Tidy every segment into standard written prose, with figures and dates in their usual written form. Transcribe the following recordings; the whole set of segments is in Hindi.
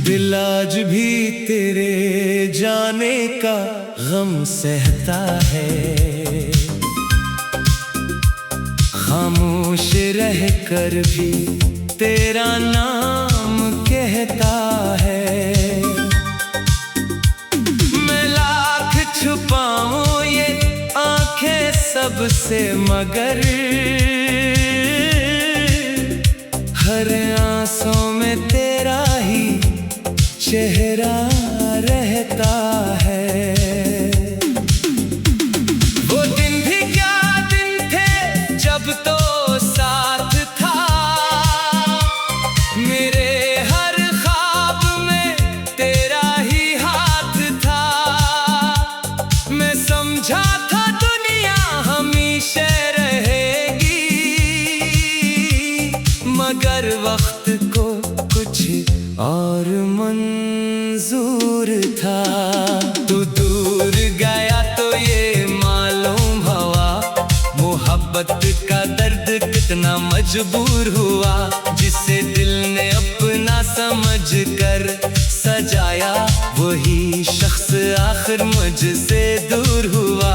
दिल आज भी तेरे जाने का गम सहता है, खामोश रह कर भी तेरा नाम कहता है। मैं लाख छुपाऊं ये आंखें सबसे, मगर हर आंसू में तेरा ही चेहरा रहता है। वो दिन भी क्या दिन थे जब तो साथ था, मेरे हर ख्वाब में तेरा ही हाथ था। मैं समझा था दुनिया हमेशा रहेगी, मगर वक्त को कुछ और मंजूर था। तू दूर गया तो ये मालूम हुआ, मोहब्बत का दर्द कितना मजबूर हुआ। जिसे दिल ने अपना समझ कर सजाया, वही शख्स आखिर मुझसे दूर हुआ।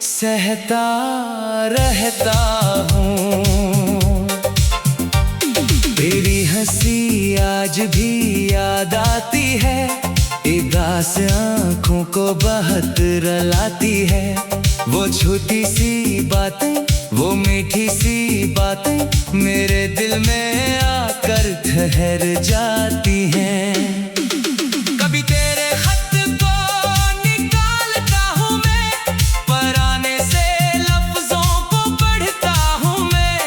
सहता रहता हूँ, तेरी हंसी आज भी याद आती है। उदास आँखों को बहुत रुलाती है। वो छोटी सी बातें, वो मीठी सी बातें मेरे दिल में आकर ठहर जाती हैं। कभी तेरे खत को निकालता हूँ मैं, पराने से लफ्जों को पढ़ता हूँ मैं।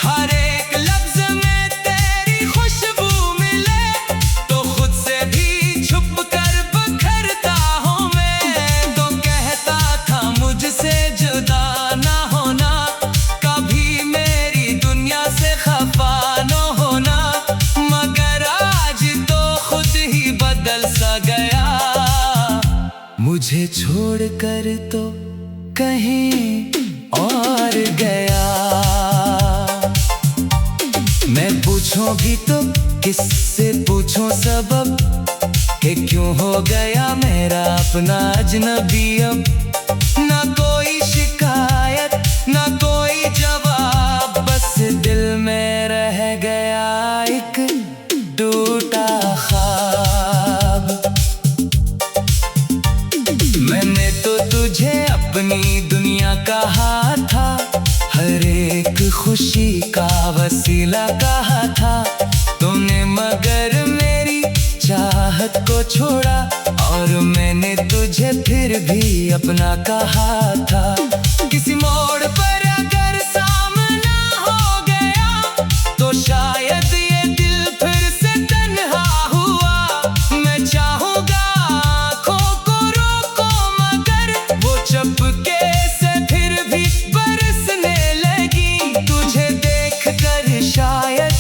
हर एक लफ्ज में तेरी खुशबू मिले तो खुद से भी छुप कर बखरता हूँ मैं। तो कहता था मुझसे जुदा ना होना, कभी मेरी दुनिया से खफा न होना, मगर आज तो खुद ही बदल सा गया। मुझे छोड़कर तो कहीं और गया। मैं पूछूं भी तो किससे पूछूं सबब, कि क्यों हो गया मेरा अपना अजनबी अब। ना कोई शिकायत ना कोई जवाब, बस दिल में रह गया एक टूटा ख्वाब। मैंने तो तुझे अपनी दुनिया कहा था, हर एक खुशी का वसीला कहा था। तुमने मगर मेरी चाहत को छोड़ा, और मैंने तुझे फिर भी अपना कहा था। किसी मोड़ पर अगर सामना हो गया, तो शायद ये दिल फिर से तन्हा हुआ। मैं चाहूँगा आँखों को रोको, मगर वो चपके से फिर भी बरसने लगी। तुझे देख कर शायद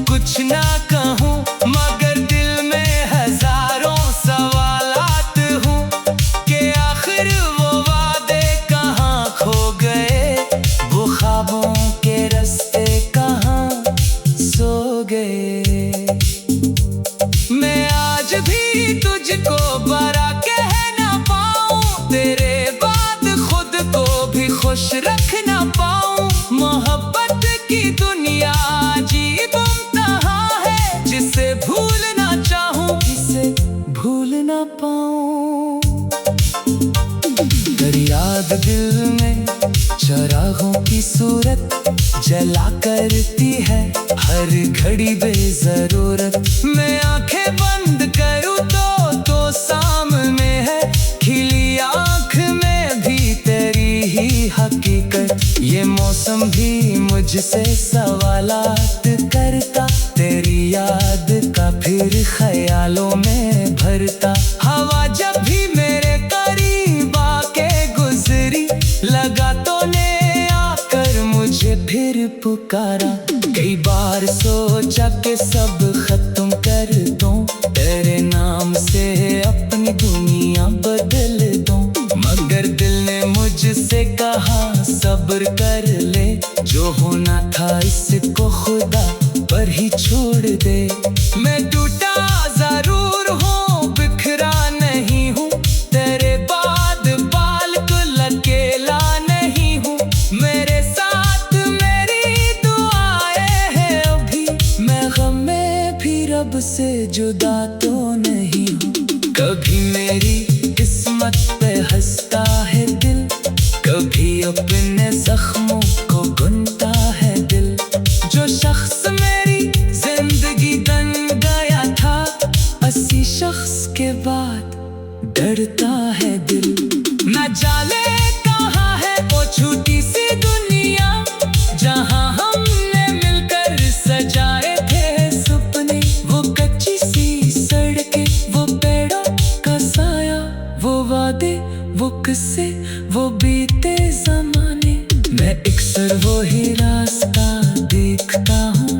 कुछ ना कहूँ, मगर दिल में हजारों सवालात हूँ, कि आखिर वो वादे कहाँ खो गए, वो ख्वाबों के रास्ते कहाँ सो गए। मैं आज भी तुझको बरा कह ना पाऊँ, तेरे बाद खुद को भी खुश रख ना पाऊँ। मोहब्बत की दुनिया अजीब इम्तिहा है, जिसे भूलना चाहूँ इसे भूल ना पाऊँ। तेरी याद दिल में चरागों की सूरत जला करती है हर घड़ी बेजरूरत। मैं आंखें बंद करूँ तो सामने है, खिली आंख में भी तेरी ही हकीकत। ये मौसम भी मुझसे सवालात करता, तेरी याद का फिर ख्यालों में भरता। हवा जब भी मेरे करीब वादे सब खत्म कर दूं, तेरे नाम से अपनी दुनिया बदल दूं। मगर दिल ने मुझसे कहा सब्र कर ले, जो होना था इसको खुदा पर ही छोड़ दे। मैं टूटा जरूर हूँ, बिखरा नहीं हूँ, तेरे बाद बिल्कुल अकेला नहीं हूँ। मेरे साथ मेरी दुआएं हैं अभी, मैं गम में भी रब से जुदा तो नहीं हूँ। कभी मेरी किस्मत पे हंसता है दिल, कभी अपने जख्मों को बुनता है दिल। जो शख्स मेरी जिंदगी बन गया था, 80 शख्स के बाद डरता है दिल। न जाने कहाँ है वो छोटी सी दुनिया, जहाँ हमने मिलकर सजाए थे सपने। वो कच्ची सी सड़कें, वो पेड़ों का साया, वो वादे, वो किस्से, वो बीते ज़माने। मैं अक्सर वो ही रास्ता देखता हूँ,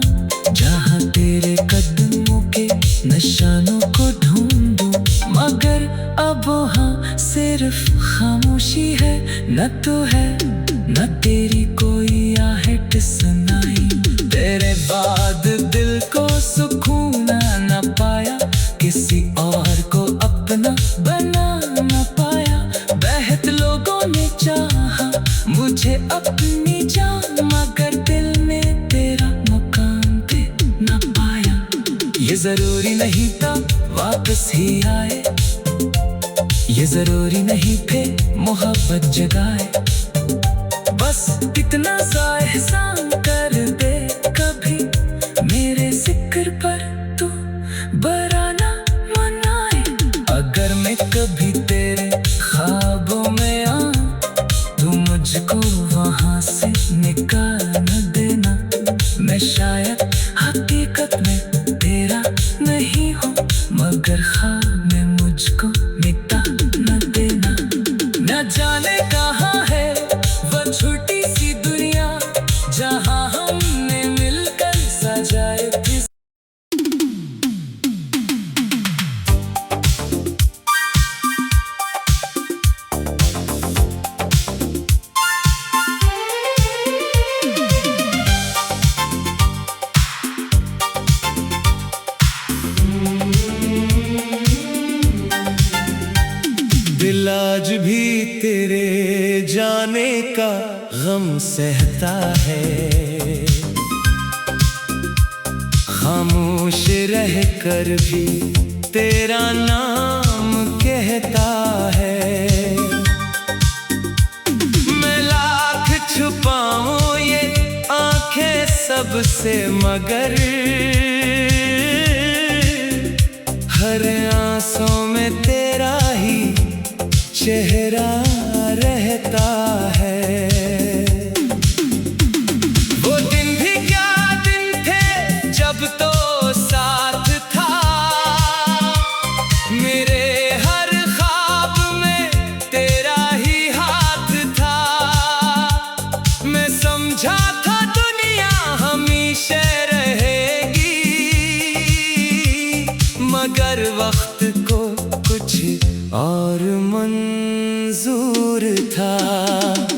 जहाँ तेरे कदमों के निशानों को ढूंढूं। मगर अब वहाँ सिर्फ खामोशी है, न तो है न तेरी कोई आहट सुनाई। तेरे बाद दिल को सुकून न पाया, किसी और को अपना बना न पाया। बहुत लोगों ने चाहा मुझे अपनी जान, मगर दिल में तेरा मकान दे न पाया। ये जरूरी नहीं था वापस ही आए, ये जरूरी नहीं थे मोहब्बत जगाए। बस इतना सा एहसान कर दे कभी, मेरे जिक्र पर तू बुरा ना मनाए। अगर मैं कभी तेरे ख्वाबों में आऊं, तू मुझको वहां से निकाल न देना। मैं शायद हकीकत में तेरा नहीं हूँ, मगर ख्वाब में मुझको मिटा न देना। न जाने कहाँ है वो छोटी सी दुनिया, जहाँ हमने मिलकर सजाए थे। दिल आज भी तेरे जाने का गम सहता है, खामोश रह कर भी तेरा नाम कहता है। मैं लाख छुपाऊं ये आंखें सबसे, मगर हर आंसू में तेरा ही चेहरा रहता है। वो दिन भी क्या दिन थे जब तो साथ था, मेरे हर ख्वाब में तेरा ही हाथ था। मैं समझा था दुनिया हमेशा रहेगी, मगर वक्त को कुछ और मंजूर था।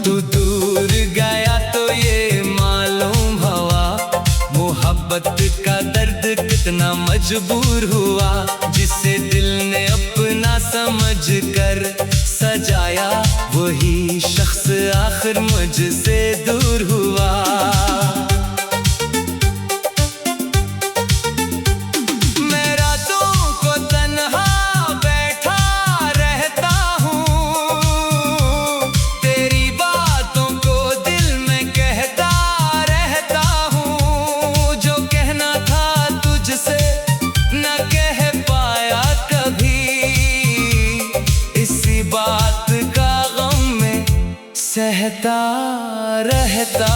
तू दूर गया तो ये मालूम हुआ, मोहब्बत का दर्द कितना मजबूर हुआ। जिसे दिल ने अपना समझ कर सजाया, वही शख्स आखिर मुझसे दूर हुआ। सहता रहता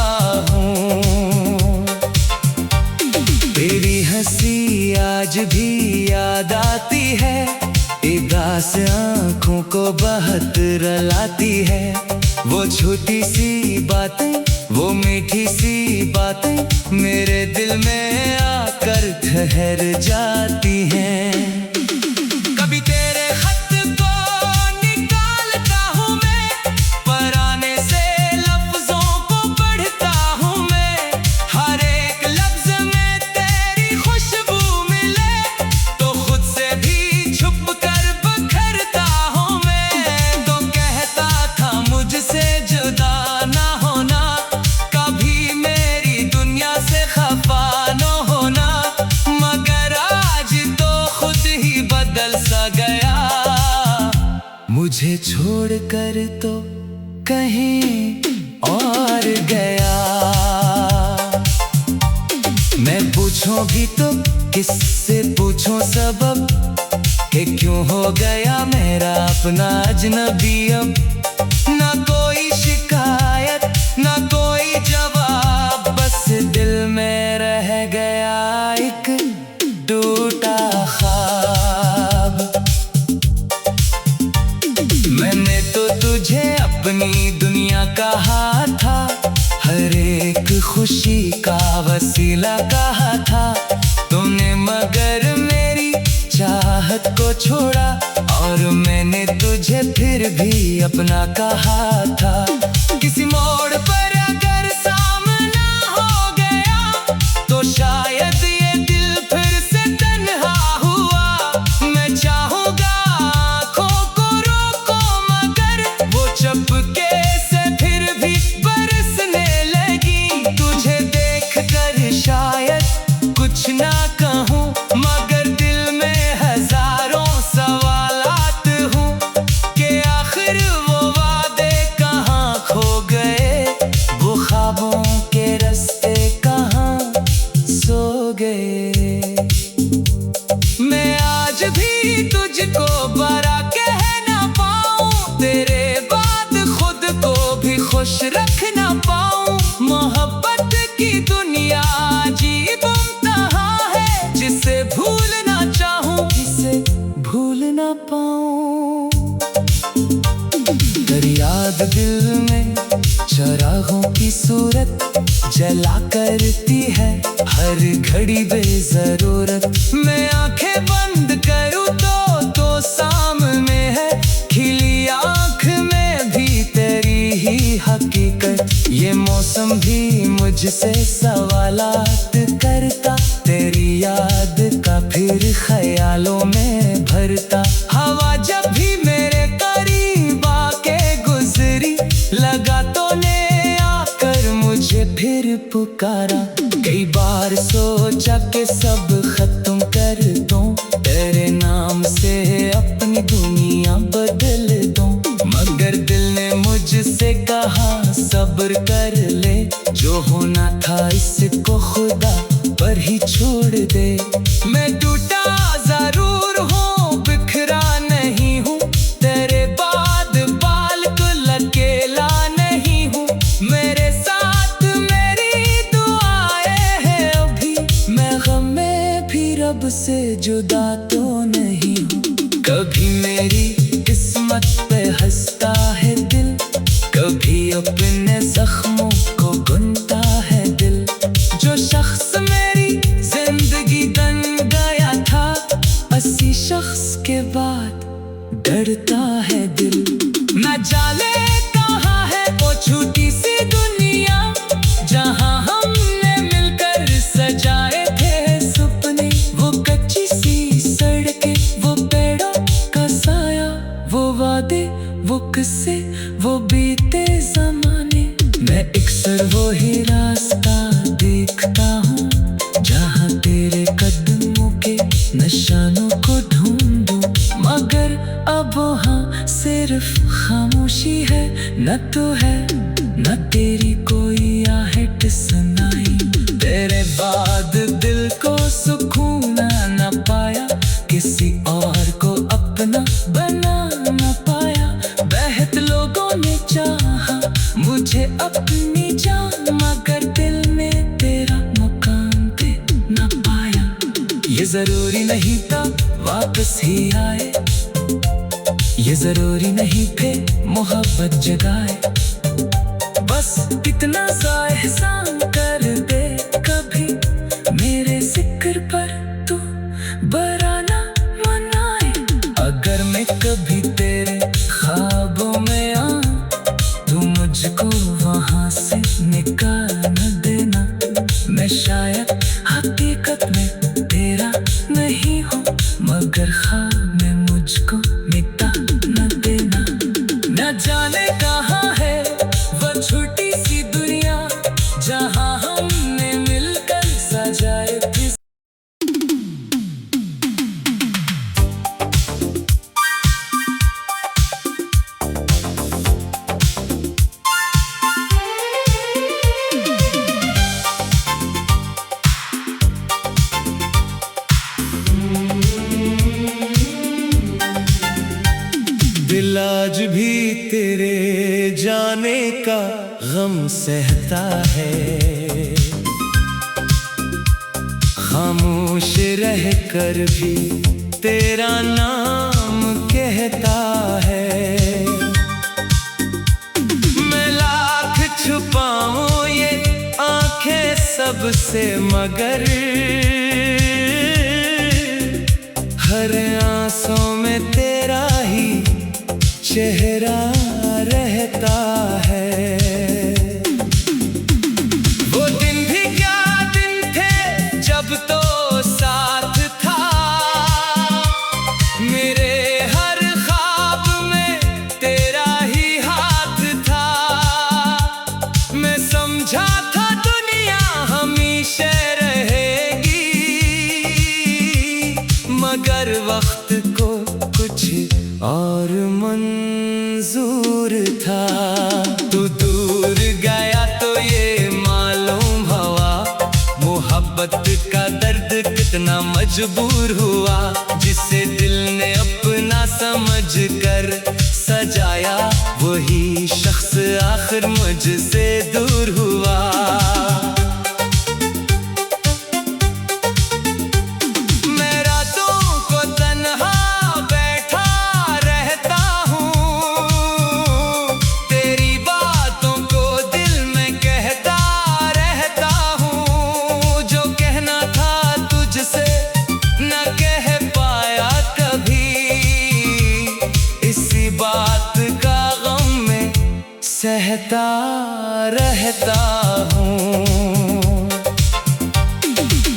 हूँ, तेरी हंसी आज भी याद आती है, उदास आँखों को बहुत रुलाती है। वो छोटी सी बातें, वो मीठी सी बातें मेरे दिल में आकर ठहर जाती हैं। कभी तेरे खत को निकालता हूँ मैं, पराने से लफ्जों को पढ़ता हूँ मैं। हर एक लफ्ज में तेरी खुशबू मिले तो खुद से भी छुप कर बखरता हूँ मैं। तो कहता था मुझसे जुदा ना होना, कभी मेरी दुनिया से खफा न होना, मगर आज तो खुद ही बदल सा गया। मुझे छोड़कर तो कहीं और गया। मैं पूछूं भी तो किससे पूछूं सबब, कि क्यों हो गया मेरा अपना अजनबी अब। ना कोई शिकायत ना कोई जवाब, बस दिल में रह गया एक टूटा ख्वाब। मैंने तो तुझे अपनी दुनिया कहा था, हर एक खुशी का वसीला कहा था। तूने मगर मेरी चाहत को छोड़ा, और मैंने तुझे फिर भी अपना कहा था। किसी मोड़ पर अगर सामना हो गया, तो शायद ये दिल फिर से तन्हा हुआ। मैं चाहूँगा आँखों को रोको, मगर वो चुपके से फिर भी बरसने लगी। तुझे देख कर शायद कुछ ना कहूँ, मगर दिल में हजारों सवालात हूँ, कि आखिर वो वादे कहाँ खो गए, वो ख्वाबों के रास्ते कहाँ सो गए। मैं आज भी तुझको बरा कह ना पाऊँ, तेरे बाद खुद को भी खुश रख ना पाऊँ। मोहब्बत की दुनिया अजीब इम्तिहान है, जिसे भूलना चाहूँ जिसे भूल ना पाऊँ। तेरी याद दिल में चरागों की सूरत जला करती है हर घड़ी बेजरूरत। मैं आंखें बंद करूँ तो सामने है खिली आंख में भी तेरी ही हकीकत। ये मौसम भी मुझसे सवालात करता, तेरी याद का फिर ख्यालों में भरता। हवा जब भी मेरे करीब आके गुजरी, लगा तो ने आकर मुझे फिर पुकारा। कई बार सोचा कि सब खत्म कर दूं, तेरे नाम से अपनी दुनिया बदल दूं, मगर दिल ने मुझसे कहा सब्र कर ले। जो होना था इसको खुदा पर ही छोड़ दे। मैं टूटा जरूर हूँ, बिखरा नहीं हूँ, तेरे बाद बिल्कुल अकेला नहीं हूँ। मेरे साथ मेरी दुआएं हैं अभी, मैं गम में भी रब से जुदा तो नहीं हूँ। कभी मेरी किस्मत पे हंसता है दिल, कभी अपने जख्मों को गुनता है दिल। जो शख्स मेरी जिंदगी बन गया था, ऐसी शख्स के बाद डरता है दिल। न जाने कहाँ है वो छोटी सी दुनिया, जहाँ हमने मिलकर सजाए थे सपने। वो कच्ची सी सड़कें, वो पेड़ों का साया, वो वादे, वो किस्से, वो बीते ज़माने। मैं अक्सर वो ही रास्ता देखता हूँ, जहाँ तेरे कदमों के निशानों को ढूंढूं, मगर अब वहाँ सिर्फ खामोशी है। न तो है न तेरी कोई आहट सुनाई, तेरे बाद दिल को सुकून न पाया, किसी और को अपना बना न पाया। बहुत लोगों ने चाहा मुझे अपनी जान, मगर दिल में तेरा मुकाम दे न पाया। ये जरूरी नहीं था वापस ही आए, ये जरूरी नहीं थे मोहब्बत जगाए, बस इतना सा एहसान कर दे कभी मेरे जिक्र पर तू बराना मनाए। अगर मैं कभी तेरे ख्वाबों में आऊं तू मुझको वहां से निकाल न देना। मैं शायद हकीकत में तेरा नहीं हूँ मगर ख्वाब में मुझको मिटा न देना। न जाने कहाँ है वो छोटी सी दुनिया जहाँ हमने मिलकर सजाए थे। दिल आज भी तेरे जाने का गम सहता है। खामोश रह कर भी तेरा नाम कहता है। मैं लाख छुपाऊं ये आंखें सबसे मगर हर आंसू में तेरा ही चेहरा रहता है। वो दिन भी क्या दिन थे जब तो साथ था मेरे हर ख्वाब में तेरा ही हाथ था। मैं समझा था दुनिया हमेशा रहेगी मगर वक्त को कुछ और मंजूर था। तू दूर गया तो ये मालूम हुआ मोहब्बत का दर्द कितना मजबूर हुआ। जिसे दिल ने अपना समझ कर सजाया वही शख्स आखिर मुझसे दूर हुआ। सहता रहता हूँ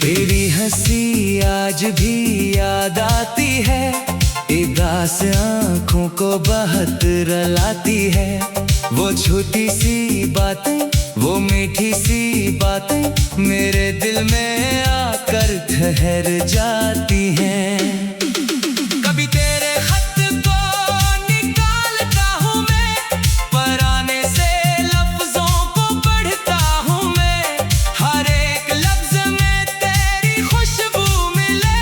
तेरी हंसी आज भी याद आती है। उदास आँखों को बहुत रुलाती है। वो छोटी सी बातें वो मीठी सी बातें मेरे दिल में आकर ठहर जाती हैं। कभी तेरे खत को निकालता हूँ मैं पराने से लफ्जों को पढ़ता हूँ मैं। हर एक लफ्ज में तेरी खुशबू मिले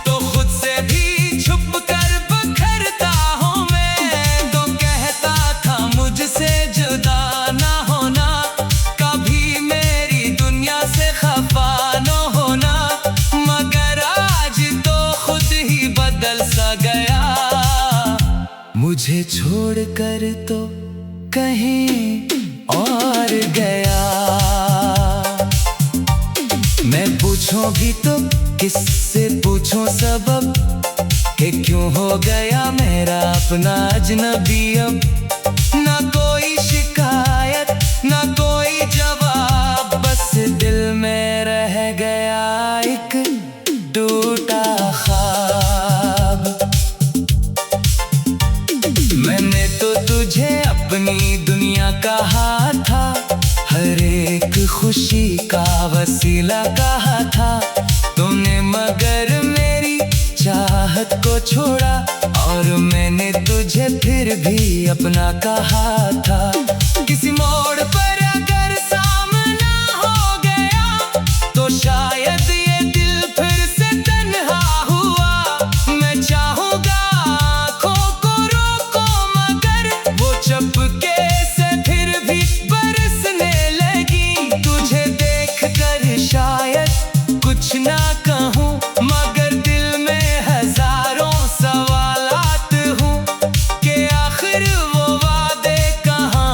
तो खुद से भी छुप कर बखरता हूँ मैं। तो कहता था मुझसे जुदा ना होना कभी मेरी दुनिया से खफा न होना मगर आज तो खुद ही बदल सा गया। मुझे छोड़कर तो कहीं और गया। मैं पूछूं भी तो किससे पूछूं सबब कि क्यों हो गया मेरा अपना अजनबी। अब ना कोई शिकायत ना कोई जवाब बस दिल में रह गया एक टूटा ख्वाब। मैंने तो तुझे अपनी दुनिया कहा था हर एक खुशी का वसीला कहा था। तूने मगर मेरी चाहत को छोड़ा और मैंने तुझे फिर भी अपना कहा था। किसी मोड़ पर अगर सामना हो गया तो शायद ये दिल फिर से तन्हा हुआ। मैं चाहूंगा आँखों को रोको मगर वो चपके से फिर भी बरसने लगी। तुझे देखकर शायद कुछ ना कहूँ मगर दिल में हजारों सवालात हूँ कि आखिर वो वादे कहाँ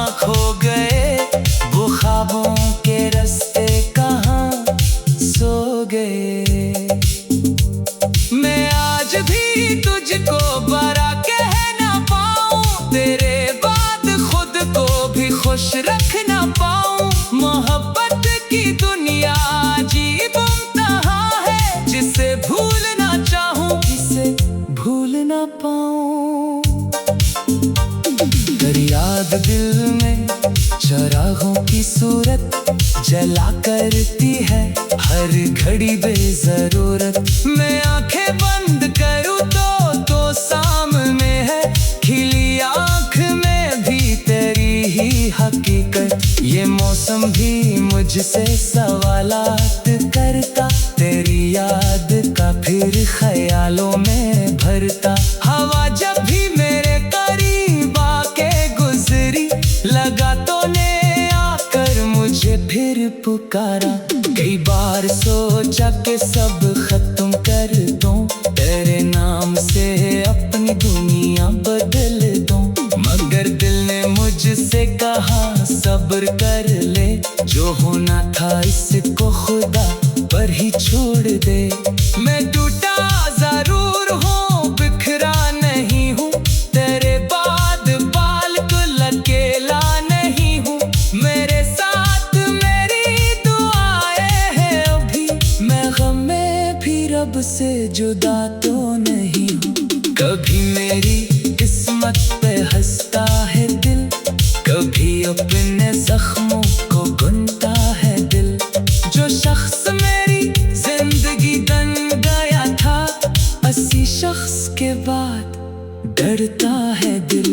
करती है हर घड़ी बेजरूरत। मैं आंखें बंद करूँ तो सामने है खिली आंख में भी तेरी ही हकीकत। ये मौसम भी मुझसे सवालात करता, तेरी याद का फिर ख्यालों में भरता। हवा जब भी मेरे करीब आके गुजरी, लगा तो ने आकर मुझे फिर पुकारा। कई बार सोचा कि सब खत्म कर दूं, तेरे नाम से अपनी दुनिया बदल दूं, मगर दिल ने मुझसे कहा सब्र कर ले। जो होना था इसको खुदा पर ही छोड़ दे। मैं टूटा जरूर हूँ, बिखरा नहीं हूँ, तेरे बाद बिल्कुल अकेला नहीं हूँ। मेरे साथ मेरी दुआएं हैं अभी, मैं गम में भी रब से जुदा तो नहीं हूँ। कभी मेरी किस्मत पे हंसता है दिल, कभी अपने जख्मों को बुनता है दिल। जो शख्स मेरी जिंदगी बन गया था, उसी शख्स के बाद डरता है दिल।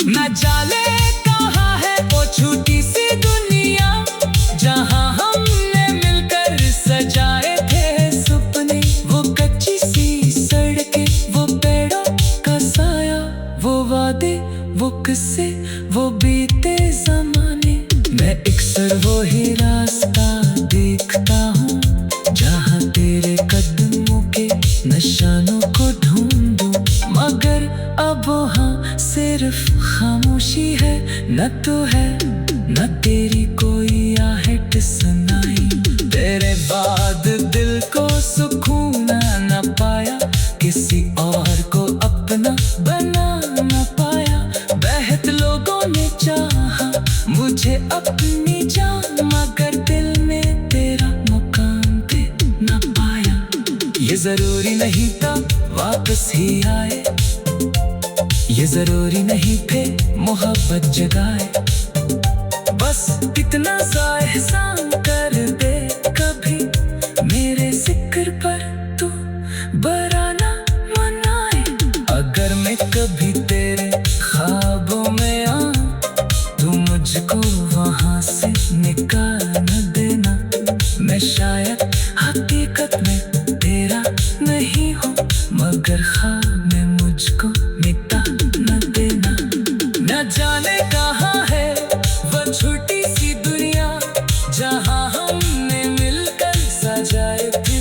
न जाने कहाँ है वो छोटी सी दुनिया, जहाँ हमने मिलकर सजाए थे सपने। वो कच्ची सी सड़कें, वो पेड़ों का साया, वो वादे, वो किस्से, वो बीते ज़माने। मैं अक्सर वो ही रास्ता देखता हूँ, जहाँ तेरे कदमों के निशानों को ढूंढूं, मगर अब वहाँ सिर्फ खामोशी है। न तो है न तेरी कोई आहट सुनाई, तेरे बाद दिल को सुकून न पाया, किसी और को अपना बना न पाया। बेहद लोगों ने चाहा मुझे अपनी जान, मगर दिल में तेरा मुकाम पे न पाया। ये जरूरी नहीं था वापस ही आए, ये जरूरी नहीं थे मोहब्बत जगाए। बस इतना सा एहसान कर दे कभी, मेरे जिक्र पर तू बुरा ना मनाए। अगर मैं कभी तेरे ख्वाबों में आऊं, तू मुझको वहां से निकाल न देना। मैं शायद हकीकत में तेरा नहीं हूँ, मगर ख्वाब में मुझको मिटा न देना। न जाने कहाँ है वो छोटी सी दुनिया, जहाँ हमने मिलकर सजाए थे।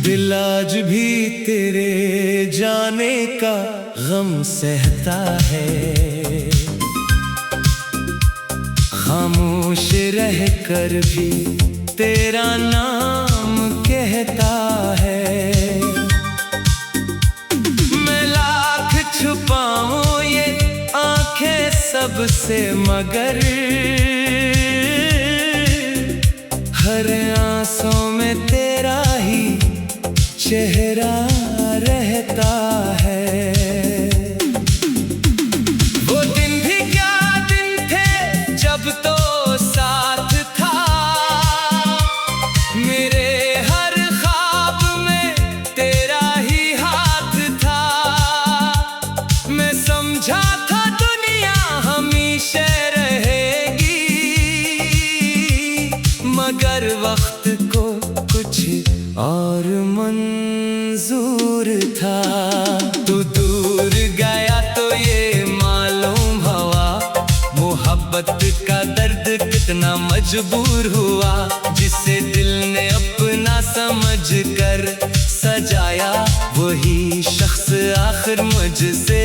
दिल आज भी तेरे जाने का गम सहता है, खामोश रह कर भी तेरा नाम कहता है। मैं लाख छुपाऊं ये आंखें सबसे, मगर हर आंसू में तेरा ही चेहरा रहता है। वो दिन भी क्या दिन थे जब तो साथ था, मेरे हर ख्वाब में तेरा ही हाथ था। मैं समझा था दुनिया हमेशा रहेगी, मगर वक्त को कुछ और मंजूर था। तू दूर गया तो ये मालूम हुआ, मोहब्बत का दर्द कितना मजबूर हुआ। जिसे दिल ने अपना समझ कर सजाया, वही शख्स आखिर मुझसे